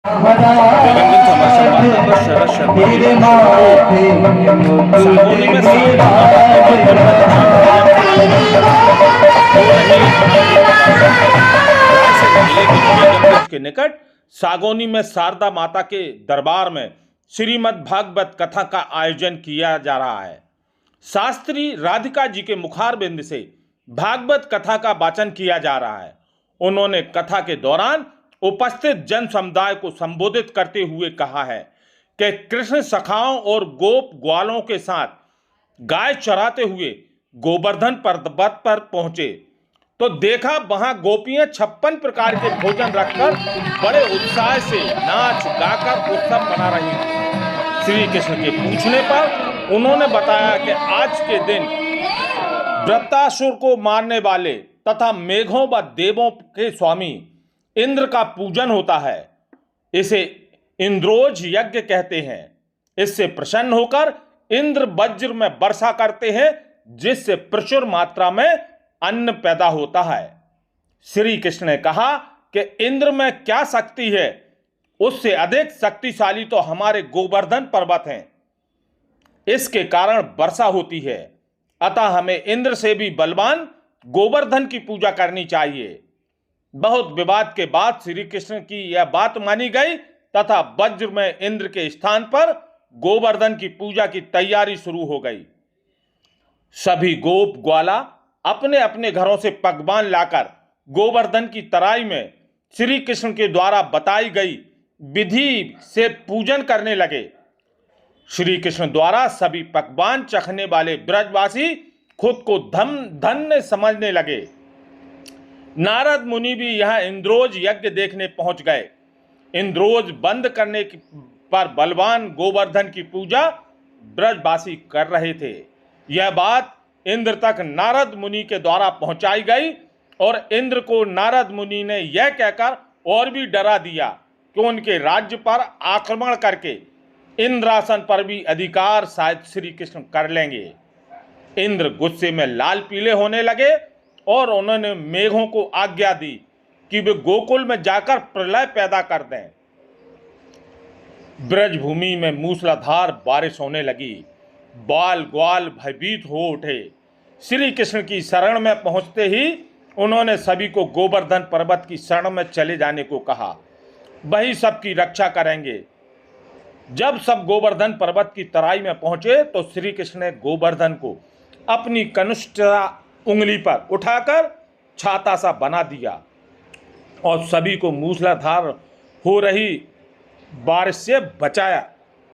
तेलंगन समाचार संवाददाता शरद शर्मा की सागौनी में शारदा माता के मंदिर में धाम हो रही जिले के बेगमगंज के निकट सागौनी में शारदा माता के दरबार में श्रीमद् भागवत कथा का आयोजन किया जा रहा है। शास्त्री राधिका जी के मुखारबिंद से भागवत कथा का वाचन किया जा रहा है। उन्होंने कथा के दौरान उपस्थित जन समुदाय को संबोधित करते हुए कहा है कि कृष्ण सखाओं और गोप ग्वालों के साथ गाय चराते हुए गोवर्धन पर्वत पर पहुंचे तो देखा वहां गोपियां 56 प्रकार के भोजन रखकर बड़े उत्साह से नाच गाकर उत्सव मना रही थी। श्री कृष्ण के पूछने पर उन्होंने बताया कि आज के दिन वृत्तासुर को मारने वाले तथा मेघों व देवों के स्वामी इंद्र का पूजन होता है। इसे इंद्रोज यज्ञ कहते हैं। इससे प्रसन्न होकर इंद्र वज्र में वर्षा करते हैं, जिससे प्रचुर मात्रा में अन्न पैदा होता है। श्री कृष्ण ने कहा कि इंद्र में क्या शक्ति है, उससे अधिक शक्तिशाली तो हमारे गोवर्धन पर्वत हैं। इसके कारण वर्षा होती है, अतः हमें इंद्र से भी बलवान गोवर्धन की पूजा करनी चाहिए। बहुत विवाद के बाद श्री कृष्ण की यह बात मानी गई तथा वज्र में इंद्र के स्थान पर गोवर्धन की पूजा की तैयारी शुरू हो गई। सभी गोप ग्वाला अपने अपने घरों से पकवान लाकर गोवर्धन की तराई में श्री कृष्ण के द्वारा बताई गई विधि से पूजन करने लगे। श्री कृष्ण द्वारा सभी पकवान चखने वाले ब्रजवासी खुद को धन्य समझने लगे। नारद मुनि भी यहां इंद्रोज यज्ञ देखने पहुंच गए। इंद्रोज बंद करने पर बलवान गोवर्धन की पूजा ब्रजवासी कर रहे थे। यह बात इंद्र तक नारद मुनि के द्वारा पहुंचाई गई और इंद्र को नारद मुनि ने यह कहकर और भी डरा दिया कि उनके राज्य पर आक्रमण करके इंद्रासन पर भी अधिकार शायद श्री कृष्ण कर लेंगे। इंद्र गुस्से में लाल पीले होने लगे और उन्होंने मेघों को आज्ञा दी कि वे गोकुल में जाकर प्रलय पैदा कर दें। ब्रजभूमि में मूसलाधार बारिश होने लगी। बाल ग्वाल भयभीत हो उठे। श्री कृष्ण की शरण में पहुंचते ही उन्होंने सभी को गोवर्धन पर्वत की शरण में चले जाने को कहा। वही सबकी रक्षा करेंगे। जब सब गोवर्धन पर्वत की तराई में पहुंचे तो श्री कृष्ण ने गोवर्धन को अपनी कनिष्ठ उंगली पर उठाकर छाता सा बना दिया और सभी को मूसलाधार हो रही बारिश से बचाया।